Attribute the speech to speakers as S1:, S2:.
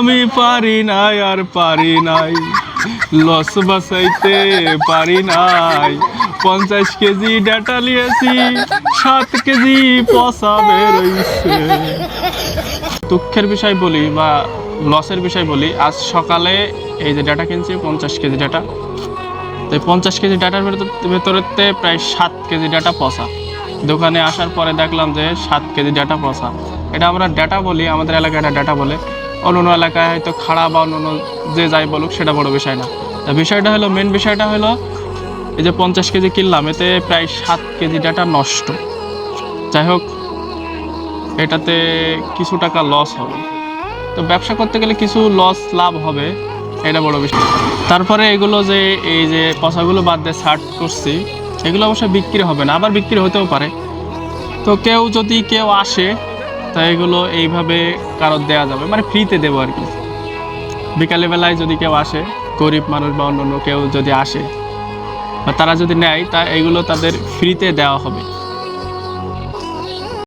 S1: আমি পারি নাই আর পারি নাই, লস বাঁচাইতে পারি নাই। 50 কেজি ডাটা নিয়েছি, 7 কেজি পচা বেরোইছে। দুঃখের বিষয় বলি বা লসের বিষয় বলি, আজ সকালে এই যে ডাটা কিনছি 50 কেজি ডাটা, তো 50 কেজি ডাটার ভেতরেতে প্রায় 7 কেজি ডাটা পচা। দোকানে আসার পরে দেখলাম যে 7 কেজি ডাটা পচা। এটা আমরা ডাটা বলি, আমাদের এলাকায় এটা ডাটা বলে, অন্য এলাকায় হয়তো খাড়া বা অন্য যে যাই বলুক সেটা বড় বিষয় না। তা বিষয়টা হলো, মেন বিষয়টা হলো এই যে 50 কেজি কিনলাম, এতে প্রায় 7 কেজি ডাটা নষ্ট। যাই হোক, এটাতে কিছু টাকা লস হবে। তো ব্যবসা করতে গেলে কিছু লস লাভ হবে, এটা বড় বিষয়। তারপরে এগুলো যে এই যে পচাগুলো বাদ দিয়ে ছাড় করছি, এগুলো অবশ্যই বিক্রি হবে না, আবার বিক্রি হতেও পারে। তো কেউ আসে, তা এগুলো এইভাবে কারোর দেওয়া যাবে, মানে ফ্রিতে দেবো আর কি। বিকালে বেলায় যদি কেউ আসে, গরিব মানুষ বা অন্য কেউ যদি আসে বা তারা যদি নেয়, তা এগুলো তাদের ফ্রিতে দেওয়া হবে।